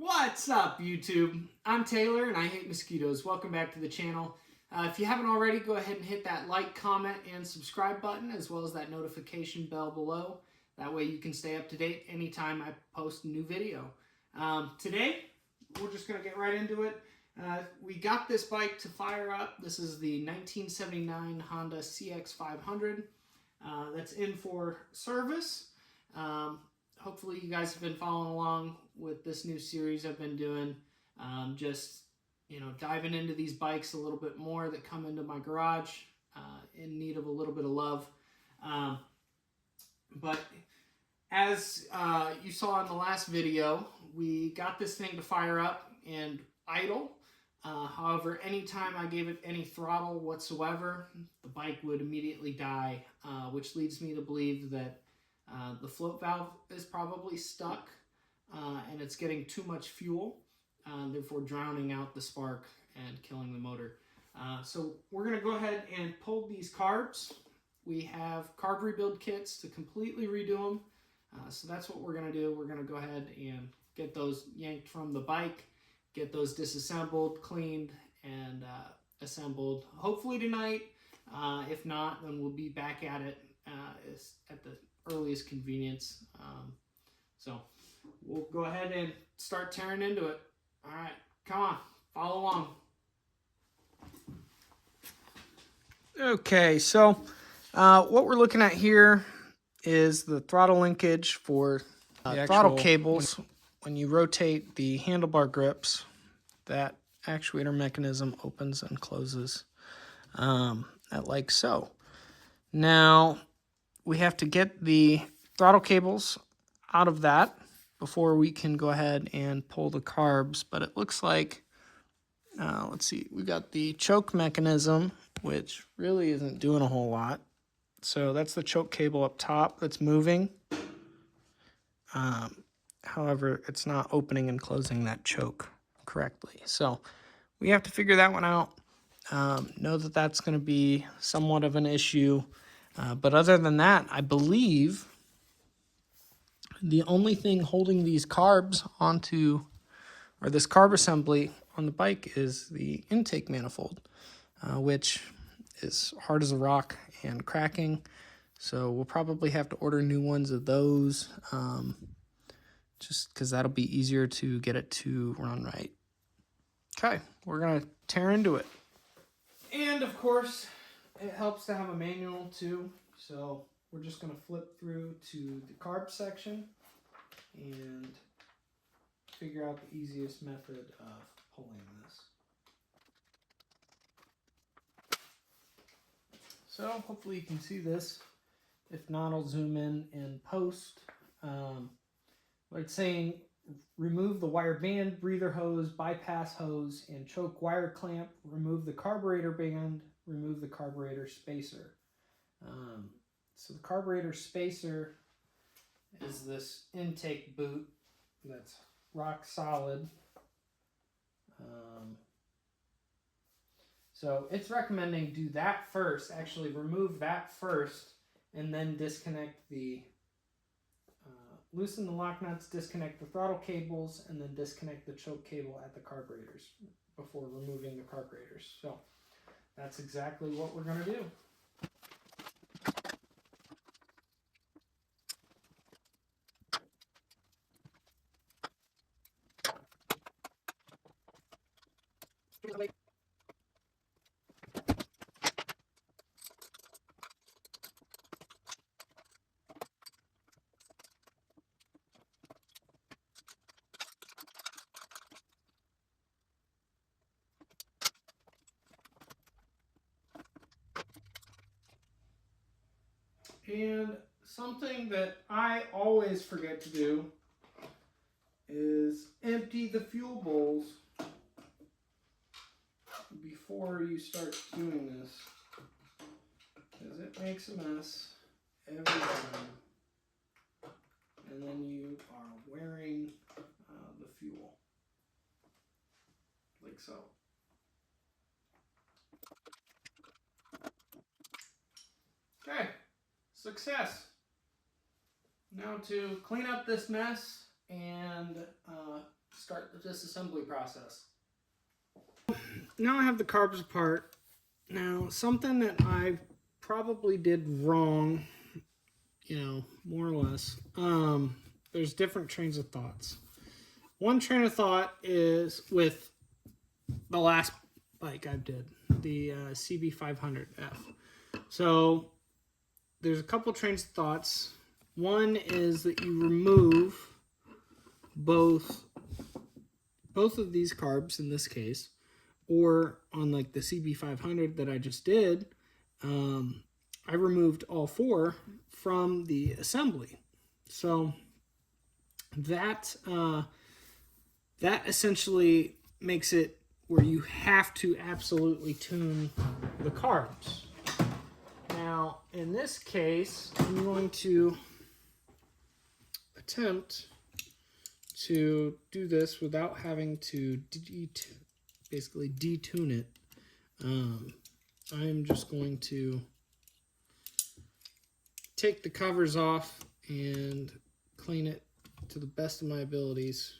What's up, YouTube? I'm Taylor and I hate mosquitoes. Welcome back to the channel. If you haven't already, go ahead and hit that like, comment, and subscribe button, as well as that notification bell below. That way you can stay up to date anytime I post a new video. Today, we're just going to get right into it. We got this bike to fire up. This is the 1979 Honda CX500. That's in for service. Hopefully you guys have been following along with this new series I've been doing. Diving into these bikes a little bit more that come into my garage in need of a little bit of love. But as you saw in the last video, we got this thing to fire up and idle. However, anytime I gave it any throttle whatsoever, the bike would immediately die, which leads me to believe that the float valve is probably stuck and it's getting too much fuel, therefore drowning out the spark and killing the motor. So we're going to go ahead and pull these carbs. We have carb rebuild kits to completely redo them. So that's what we're going to do. We're going to go ahead and get those yanked from the bike, get those disassembled, cleaned, and assembled hopefully tonight. If not, then we'll be back at it at the earliest convenience. So we'll go ahead and start tearing into it. All right, come on, follow along. Okay, so what we're looking at here is the throttle linkage for the throttle cables. When you rotate the handlebar grips, that actuator mechanism opens and closes like so. Now we have to get the throttle cables out of that before we can go ahead and pull the carbs. But it looks like, let's see, we got the choke mechanism, which really isn't doing a whole lot. So that's the choke cable up top that's moving. However, it's not opening and closing that choke correctly. So we have to figure that one out. Know that that's going to be somewhat of an issue. But other than that, I believe the only thing holding these carbs onto, or this carb assembly on the bike, is the intake manifold, which is hard as a rock and cracking. So we'll probably have to order new ones of those, just because that'll be easier to get it to run right. Okay, we're going to tear into it. And of course, it helps to have a manual too. So we're just going to flip through to the carb section and figure out the easiest method of pulling this. So hopefully you can see this. If not, I'll zoom in post. Like saying, remove the wire band, breather hose, bypass hose, and choke wire clamp. Remove the carburetor band, remove the carburetor spacer. So the carburetor spacer is this intake boot that's rock solid. So it's recommending do that first, actually remove that first, and then disconnect the, loosen the lock nuts, disconnect the throttle cables, and then disconnect the choke cable at the carburetors before removing the carburetors. So that's exactly what we're going to do. And something that I always forget to do is empty the fuel bowls before you start doing this, because it makes a mess every time, and then you are wearing the fuel, like so. Okay, success. Now to clean up this mess and start the disassembly process. Now I have the carbs apart. Now, something that I probably did wrong, you know, more or less, there's different trains of thoughts. One train of thought is with the last bike I did, the CB500F. So there's a couple trains of thoughts. One is that you remove both of these carbs in this case, or on like the CB500 that I just did, I removed all 4 from the assembly. So that that essentially makes it where you have to absolutely tune the carbs. Now, in this case, I'm going to attempt to do this without having to basically detune it. I'm just going to take the covers off and clean it to the best of my abilities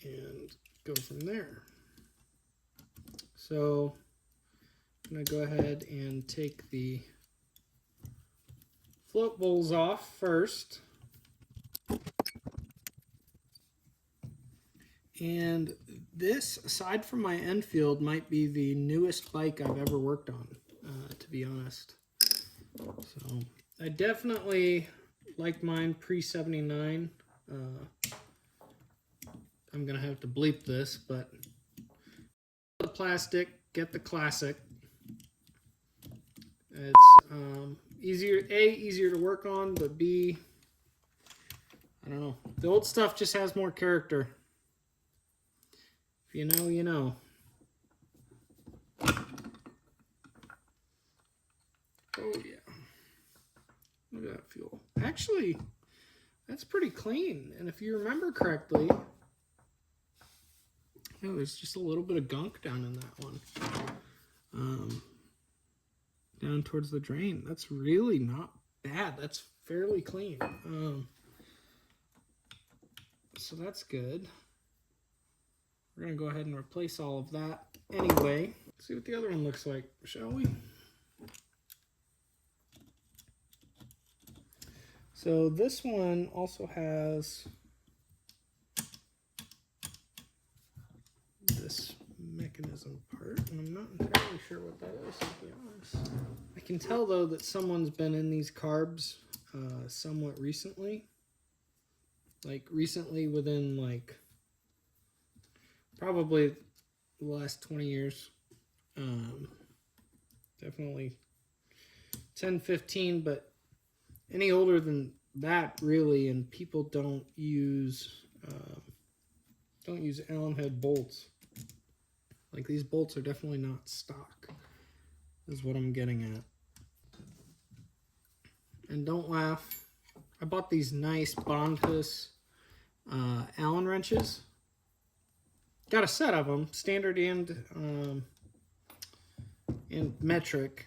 and go from there. So I'm going to go ahead and take the float bowls off first. And this, aside from my Enfield, might be the newest bike I've ever worked on, to be honest. So I definitely like mine pre-79. I'm going to have to bleep this, but the plastic, get the classic. It's easier to work on, but B, I don't know. The old stuff just has more character. If you know, you know. Oh yeah. Look at that fuel. Actually, that's pretty clean. And if you remember correctly, oh, there's just a little bit of gunk down in that one. Down towards the drain. That's really not bad. That's fairly clean. So that's good. We're going to go ahead and replace all of that anyway. Let's see what the other one looks like, shall we? So this one also has this mechanism part, and I'm not entirely sure what that is, to be honest. I can tell, though, that someone's been in these carbs somewhat recently. Like, recently within, like, probably the last 20 years. Definitely 10, 15, but any older than that, really, and people don't use Allen head bolts. Like, these bolts are definitely not stock, is what I'm getting at. And don't laugh, I bought these nice Bondhus Allen wrenches. Got a set of them, standard and metric.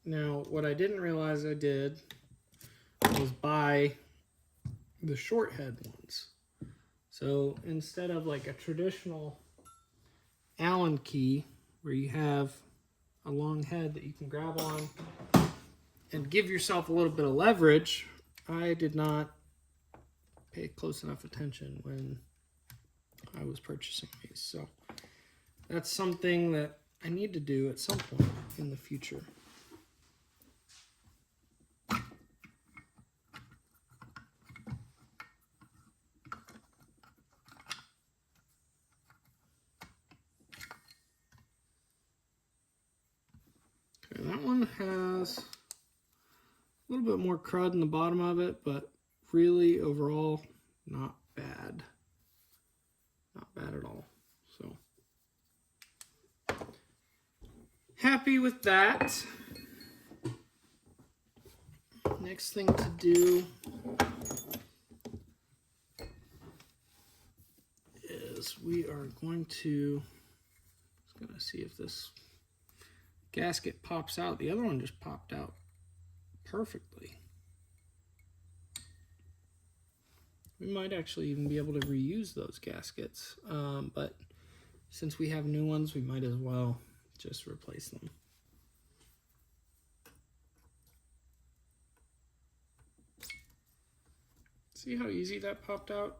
Now, what I didn't realize I did was buy the short head ones. So instead of like a traditional Allen key where you have a long head that you can grab on and give yourself a little bit of leverage, I did not pay close enough attention when I was purchasing these. So that's something that I need to do at some point in the future. Okay, that one has a little bit more crud in the bottom of it, but really overall not bad. Not bad at all. So happy with that. Next thing to do is we are going to, see if this gasket pops out. The other one just popped out perfectly. We might actually even be able to reuse those gaskets, but since we have new ones, we might as well just replace them. See how easy that popped out?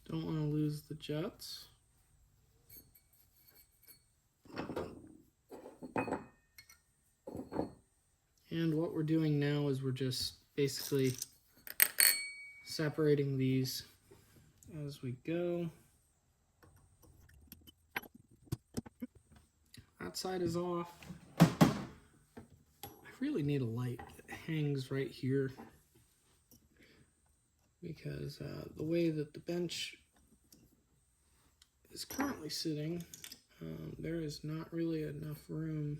Don't want to lose the jets. And what we're doing now is we're just basically separating these as we go. That side is off. I really need a light that hangs right here because the way that the bench is currently sitting, there is not really enough room,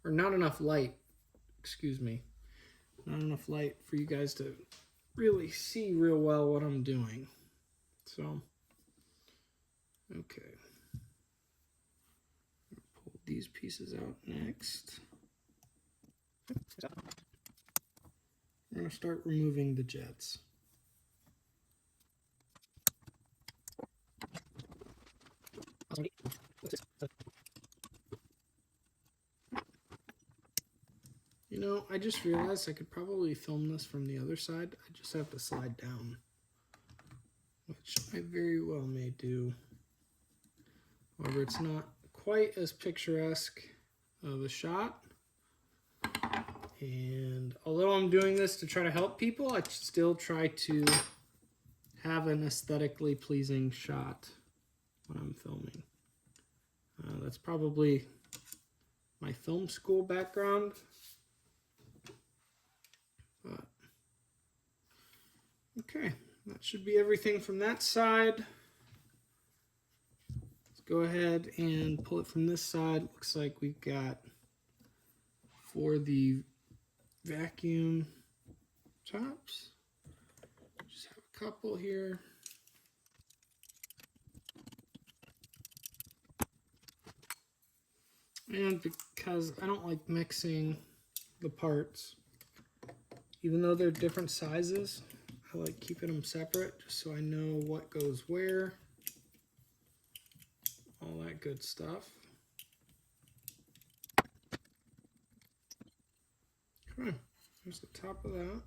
or not enough light, excuse me, not enough light for you guys to really see real well what I'm doing. So, okay. Pull these pieces out next. We're going to start removing the jets. You know, I just realized I could probably film this from the other side. I just have to slide down, which I very well may do. However, it's not quite as picturesque of a shot. And although I'm doing this to try to help people, I still try to have an aesthetically pleasing shot when I'm filming. That's probably my film school background. But, okay, that should be everything from that side. Let's go ahead and pull it from this side. Looks like we've got, for the vacuum tops, just have a couple here. And because I don't like mixing the parts, even though they're different sizes, I like keeping them separate just so I know what goes where, all that good stuff. Okay, here's the top of that.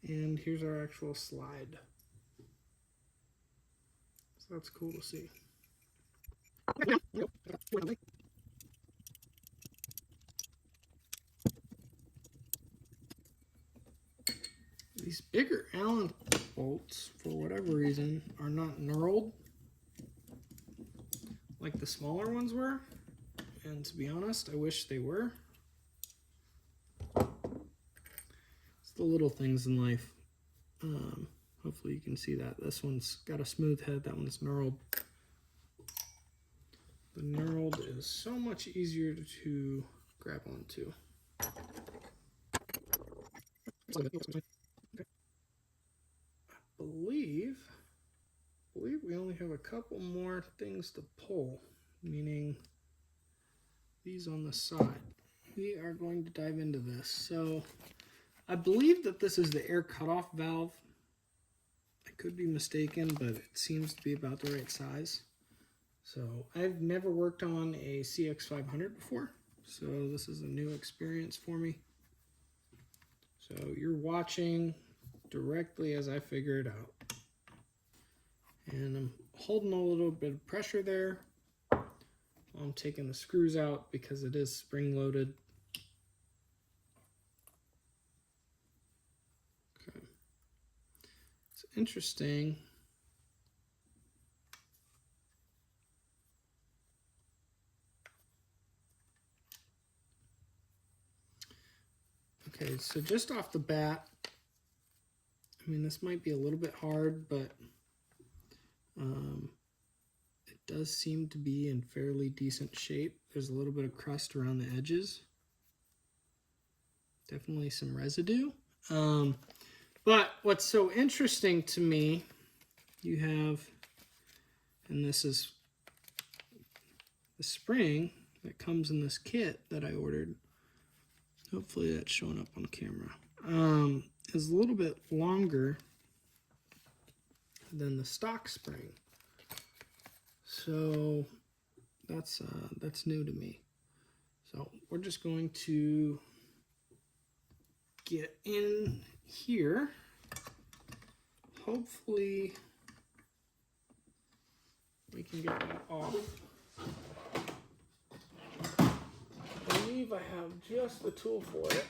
And here's our actual slide. So that's cool to see. These bigger Allen bolts, for whatever reason, are not knurled like the smaller ones were. And to be honest, I wish they were. It's the little things in life. Hopefully you can see that. This one's got a smooth head, that one's knurled. The knurled is so much easier to grab onto. I believe we only have a couple more things to pull, meaning these on the side. We are going to dive into this. So I believe that this is the air cutoff valve. I could be mistaken, but it seems to be about the right size. So I've never worked on a CX500 before, so this is a new experience for me. So you're watching directly as I figure it out. And I'm holding a little bit of pressure there. I'm taking the screws out because it is spring loaded. Okay. It's interesting. Okay, so just off the bat, I mean, this might be a little bit hard, but it does seem to be in fairly decent shape. There's a little bit of crust around the edges. Definitely some residue. But what's so interesting to me, you have, and this is the spring, that comes in this kit that I ordered, hopefully that's showing up on camera, is a little bit longer than the stock spring. So that's new to me. So we're just going to get in here. Hopefully we can get that off. I believe I have just the tool for it.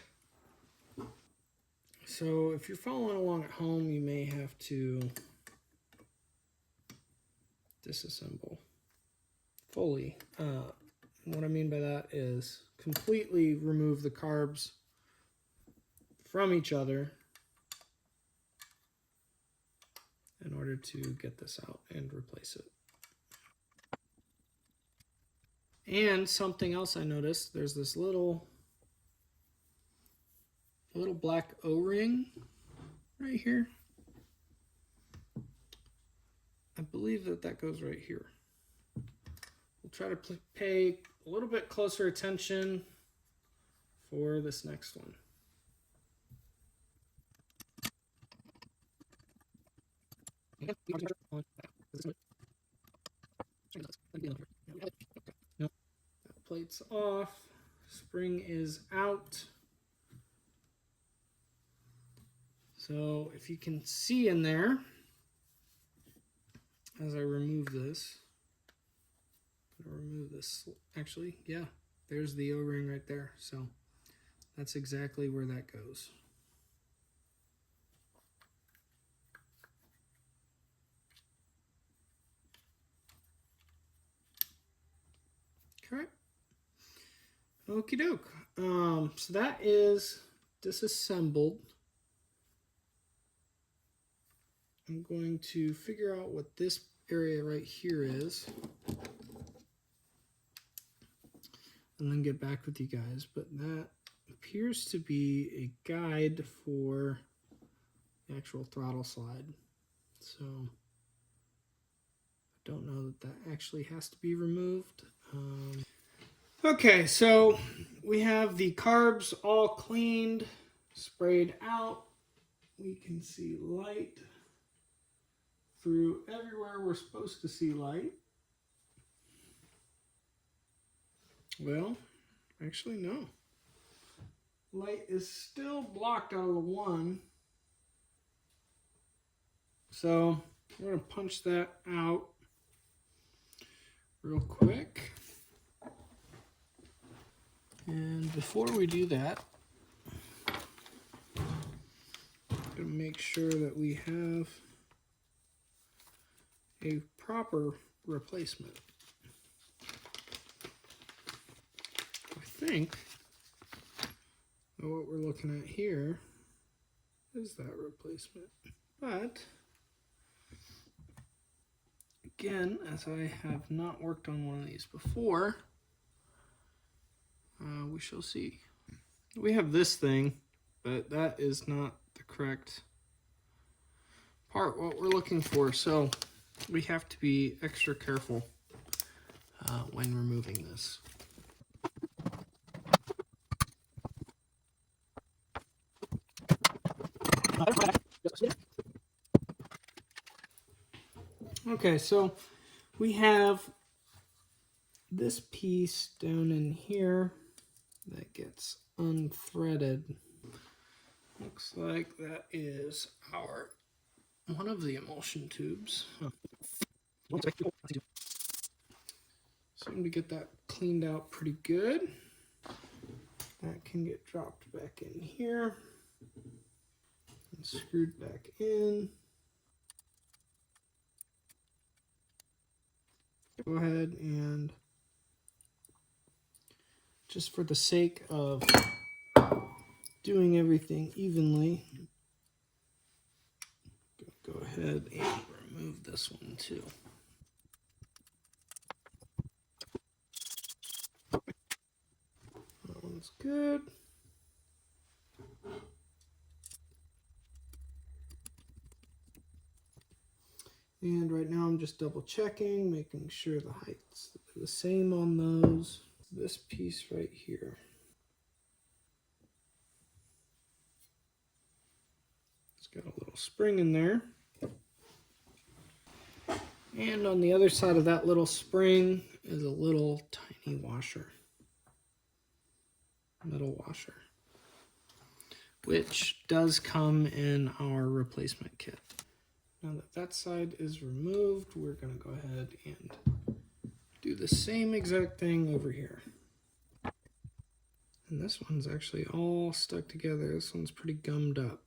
So if you're following along at home, you may have to disassemble fully. What I mean by that is completely remove the carbs from each other in order to get this out and replace it. And something else I noticed, there's this little black O-ring right here. I believe that goes right here. We'll try to pay a little bit closer attention for this next one. That plate's off. Spring is out. So if you can see in there, as I remove this, actually, yeah, there's the O-ring right there. So that's exactly where that goes. Okay. Okie doke. So that is disassembled. I'm going to figure out what this area right here is and then get back with you guys. But that appears to be a guide for the actual throttle slide. So I don't know that actually has to be removed. Okay, so we have the carbs all cleaned, sprayed out. We can see light through everywhere we're supposed to see light. Well, actually no. Light is still blocked out of the one. So we're going to punch that out real quick. And before we do that, I'm going to make sure that we have a proper replacement. I think that what we're looking at here is that replacement. But again, as I have not worked on one of these before, we shall see. We have this thing, but that is not the correct part, what we're looking for. So we have to be extra careful when removing this. Okay, so we have this piece down in here that gets unthreaded. Looks like that is one of the emulsion tubes. So I'm going to get that cleaned out pretty good. That can get dropped back in here and screwed back in. Go ahead and, just for the sake of doing everything evenly, go ahead and remove this one too. That one's good. And right now I'm just double checking, making sure the heights are the same on those. this piece right here. It's got a little spring in there. And on the other side of that little spring is a little tiny washer. Metal washer, which does come in our replacement kit. Now that that side is removed, we're going to go ahead and do the same exact thing over here. And this one's actually all stuck together. This one's pretty gummed up.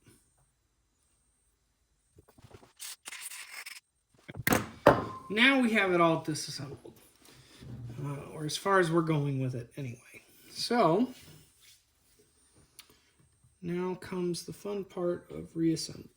Now we have it all disassembled, or as far as we're going with it anyway. So now comes the fun part of reassembly.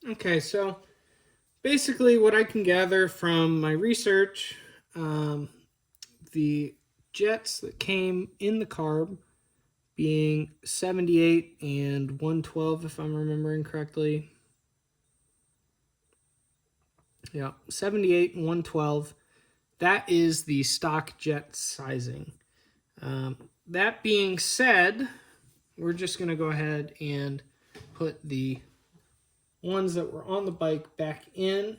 Okay, so basically what I can gather from my research, the jets that came in the carb being 78 and 112, if I'm remembering correctly. Yeah, 78 and 112. That is the stock jet sizing. That being said, we're just going to go ahead and put the ones that were on the bike back in.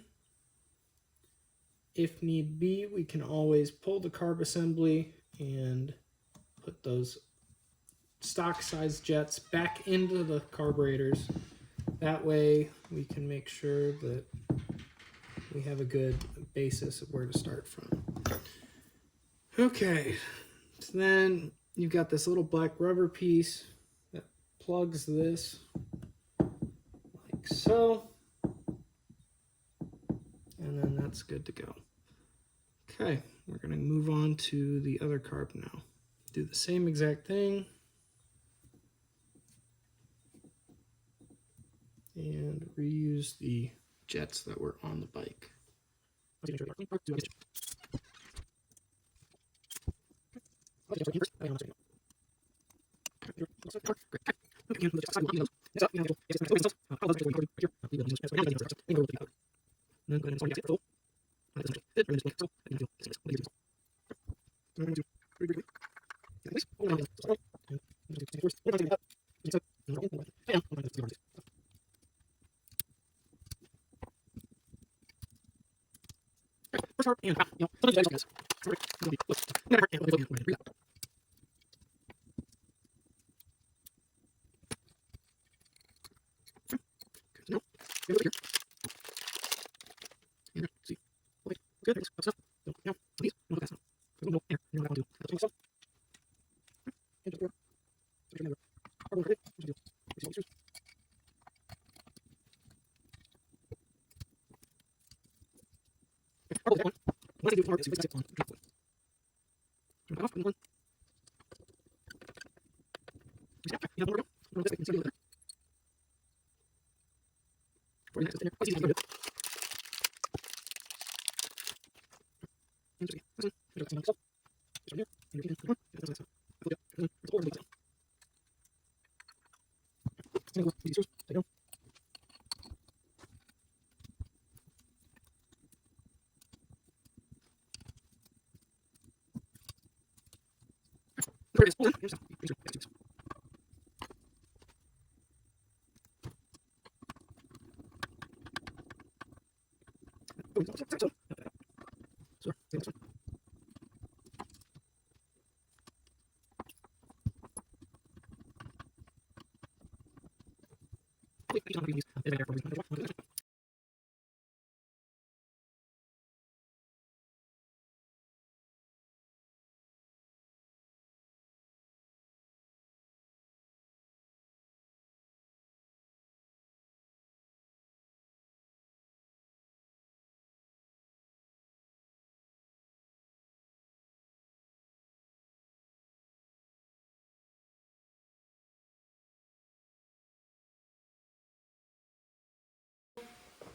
If need be, we can always pull the carb assembly and put those stock size jets back into the carburetors. That way we can make sure that we have a good basis of where to start from. Okay, so then you've got this little black rubber piece that plugs this like so, and then that's good to go. Okay, we're going to move on to the other carb now. Do the same exact thing. And reuse the jets that were on the bike.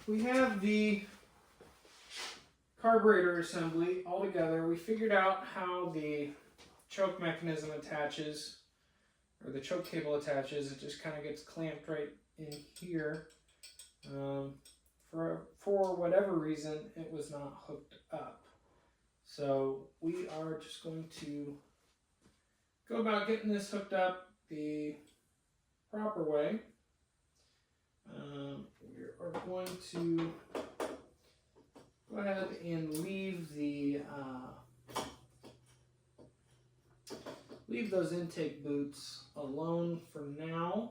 We have the carburetor assembly all together. We figured out how the choke mechanism attaches, or the choke cable attaches. It just kind of gets clamped right in here. For whatever reason, it was not hooked up. So we are just going to go about getting this hooked up the proper way. We are going to go ahead and leave those intake boots alone for now.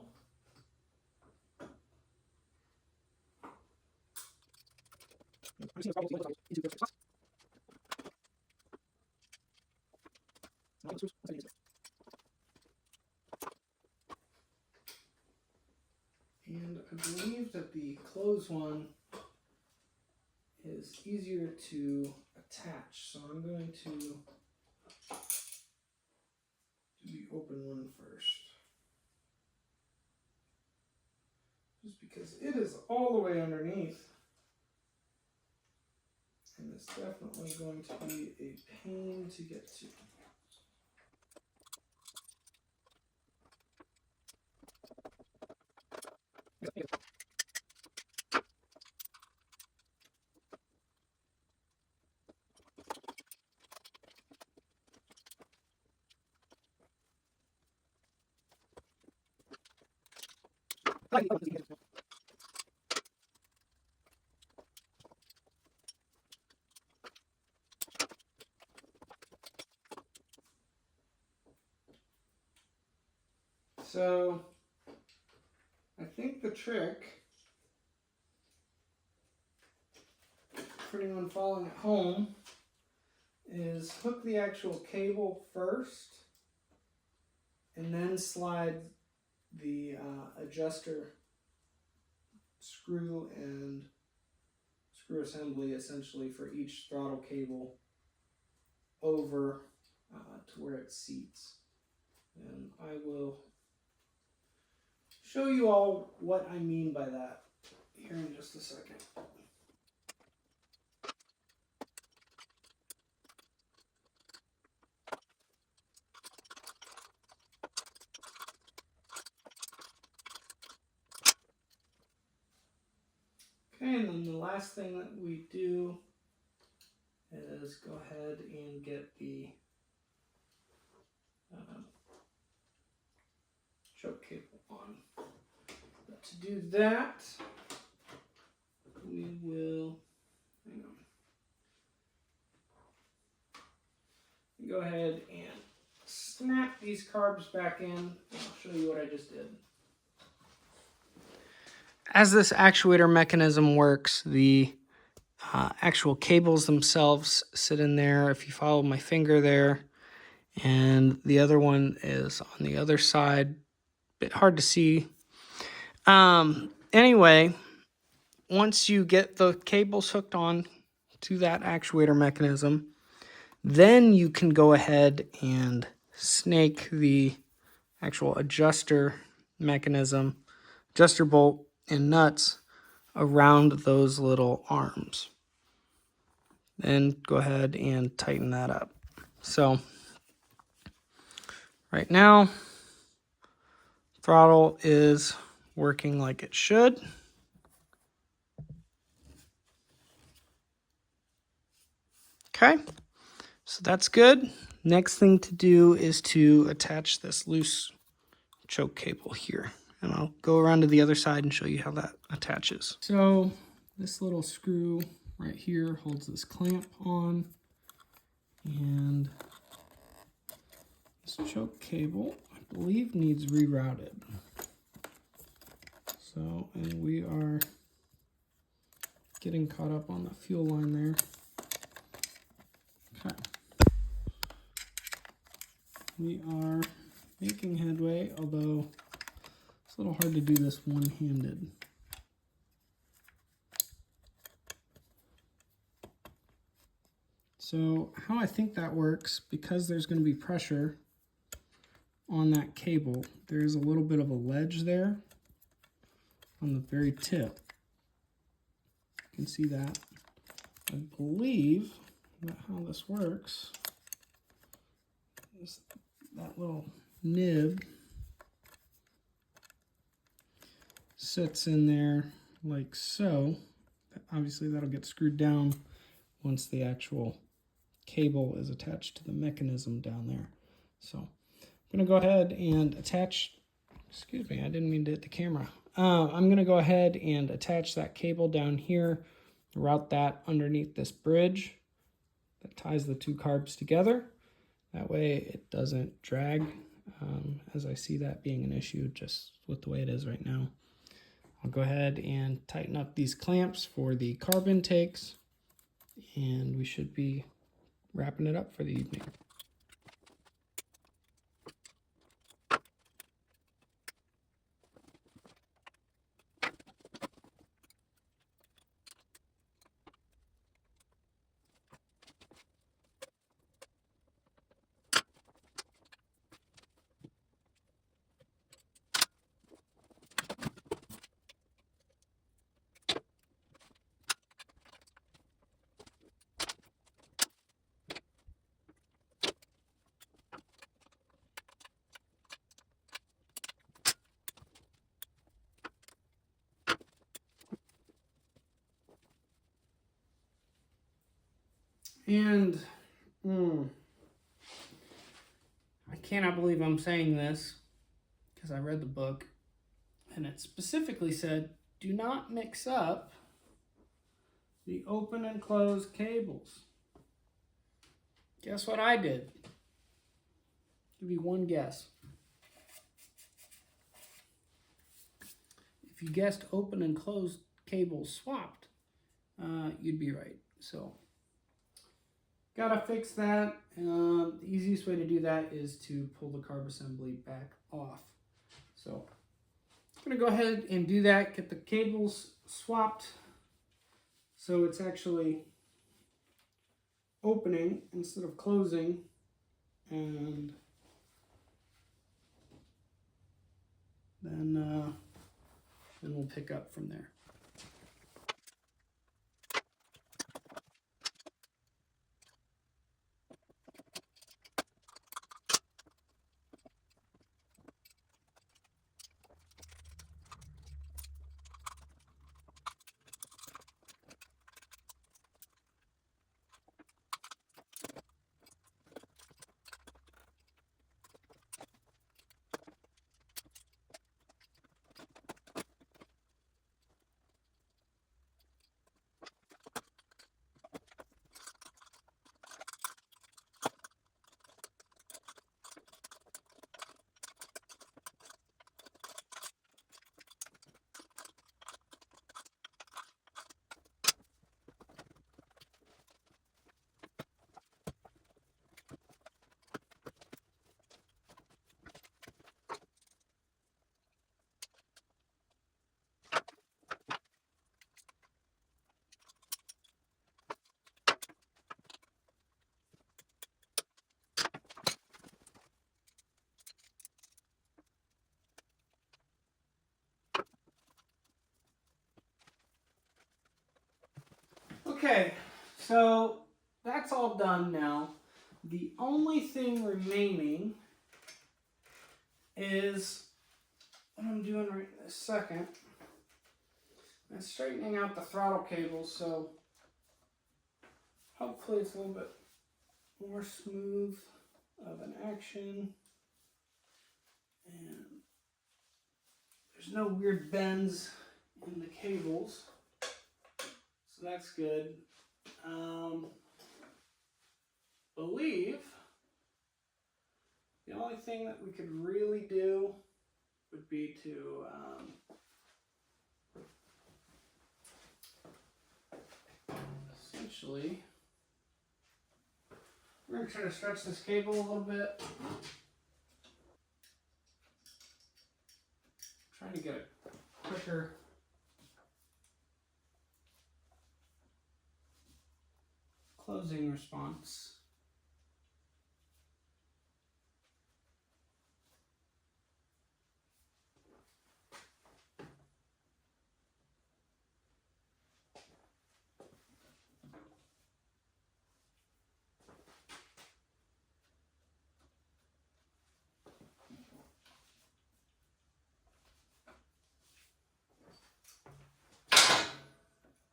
And I believe that the closed one is easier to attach, so I'm going to do the open one first. Just because it is all the way underneath, and it's definitely going to be a pain to get to. So I think the trick for anyone following at home, is hook the actual cable first and then slide the adjuster screw and screw assembly essentially for each throttle cable over to where it seats. And I will show you all what I mean by that here in just a second. Okay, and then the last thing that we do is go ahead and get the choke cable on. But to do that, we will, hang on, go ahead and snap these carbs back in. I'll show you what I just did. As this actuator mechanism works, the actual cables themselves sit in there. If you follow my finger there, and the other one is on the other side. Bit hard to see. Anyway, once you get the cables hooked on to that actuator mechanism, then you can go ahead and snake the actual adjuster mechanism, adjuster bolt and nuts around those little arms. Then go ahead and tighten that up. So right now, throttle is working like it should. Okay, so that's good. Next thing to do is to attach this loose choke cable here. And I'll go around to the other side and show you how that attaches. So this little screw right here holds this clamp on, and this choke cable, I believe, needs rerouted. So, and we are getting caught up on the fuel line there. Okay. We are making headway, although it's a little hard to do this one-handed. So how I think that works, because there's going to be pressure on that cable, there's a little bit of a ledge there on the very tip. You can see that. I believe that how this works is that little nib sits in there like so. Obviously that'll get screwed down once the actual cable is attached to the mechanism down there. So I'm going to go ahead and attach, excuse me, I didn't mean to hit the camera. I'm going to go ahead and attach that cable down here, route that underneath this bridge that ties the two carbs together. That way it doesn't drag, as I see that being an issue just with the way it is right now. I'll go ahead and tighten up these clamps for the carb intakes, and we should be wrapping it up for the evening. And I cannot believe I'm saying this, because I read the book and it specifically said, do not mix up the open and closed cables. Guess what I did? Give you one guess. If you guessed open and closed cables swapped, you'd be right. So gotta fix that. The easiest way to do that is to pull the carb assembly back off. So I'm gonna go ahead and do that, get the cables swapped so it's actually opening instead of closing, and then we'll pick up from there. Okay, so that's all done now. The only thing remaining is what I'm doing right this second. I'm straightening out the throttle cable, so hopefully it's a little bit more smooth of an action. And there's no weird bends in the cables, so that's good. Believe the only thing that we could really do would be to essentially, we're going to try to stretch this cable a little bit. Trying to get a quicker closing response.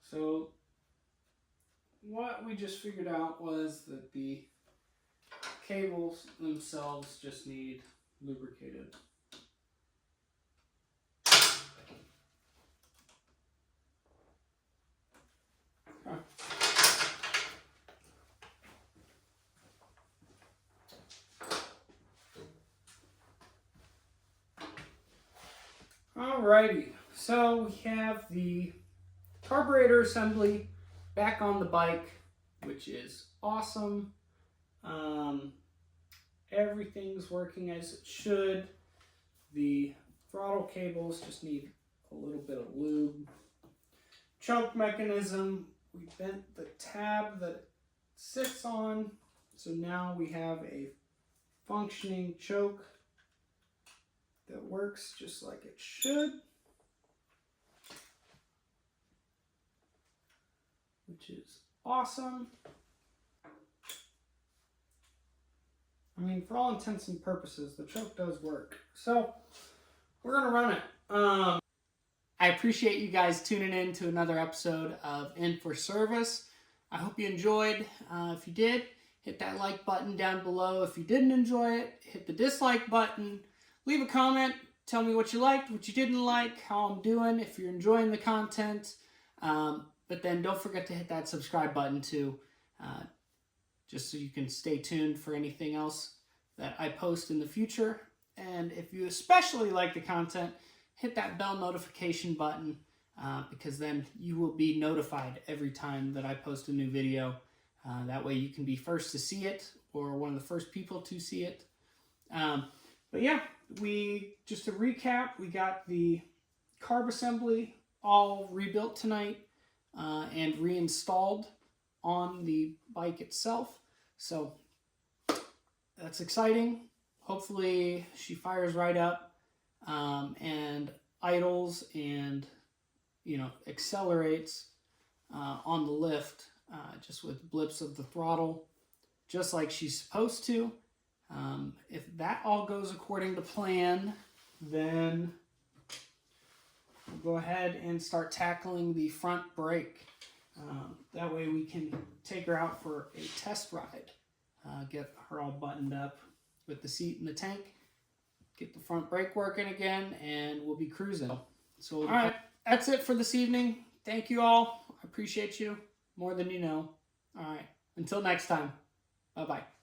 So what we just figured out was that the cables themselves just need lubricated. Okay. Alrighty, so we have the carburetor assembly back on the bike, which is awesome. Everything's working as it should. The throttle cables just need a little bit of lube. Choke mechanism, we bent the tab that it sits on, so now we have a functioning choke that works just like it should, which is awesome. I mean, for all intents and purposes, the choke does work. So we're gonna run it. I appreciate you guys tuning in to another episode of In for Service. I hope you enjoyed. If you did, hit that like button down below. If you didn't enjoy it, hit the dislike button. Leave a comment. Tell me what you liked, what you didn't like, how I'm doing, if you're enjoying the content. But then don't forget to hit that subscribe button too, just so you can stay tuned for anything else that I post in the future. And if you especially like the content, hit that bell notification button because then you will be notified every time that I post a new video. That way you can be first to see it, or one of the first people to see it. But yeah, just to recap, we got the carb assembly all rebuilt tonight and reinstalled on the bike itself. So that's exciting. Hopefully she fires right up and idles and, you know, accelerates on the lift just with blips of the throttle, just like she's supposed to. If that all goes according to plan, then we'll go ahead and start tackling the front brake. That way we can take her out for a test ride. Get her all buttoned up with the seat and the tank. Get the front brake working again, and we'll be cruising. So, all right, that's it for this evening. Thank you all. I appreciate you more than you know. All right, until next time. Bye-bye.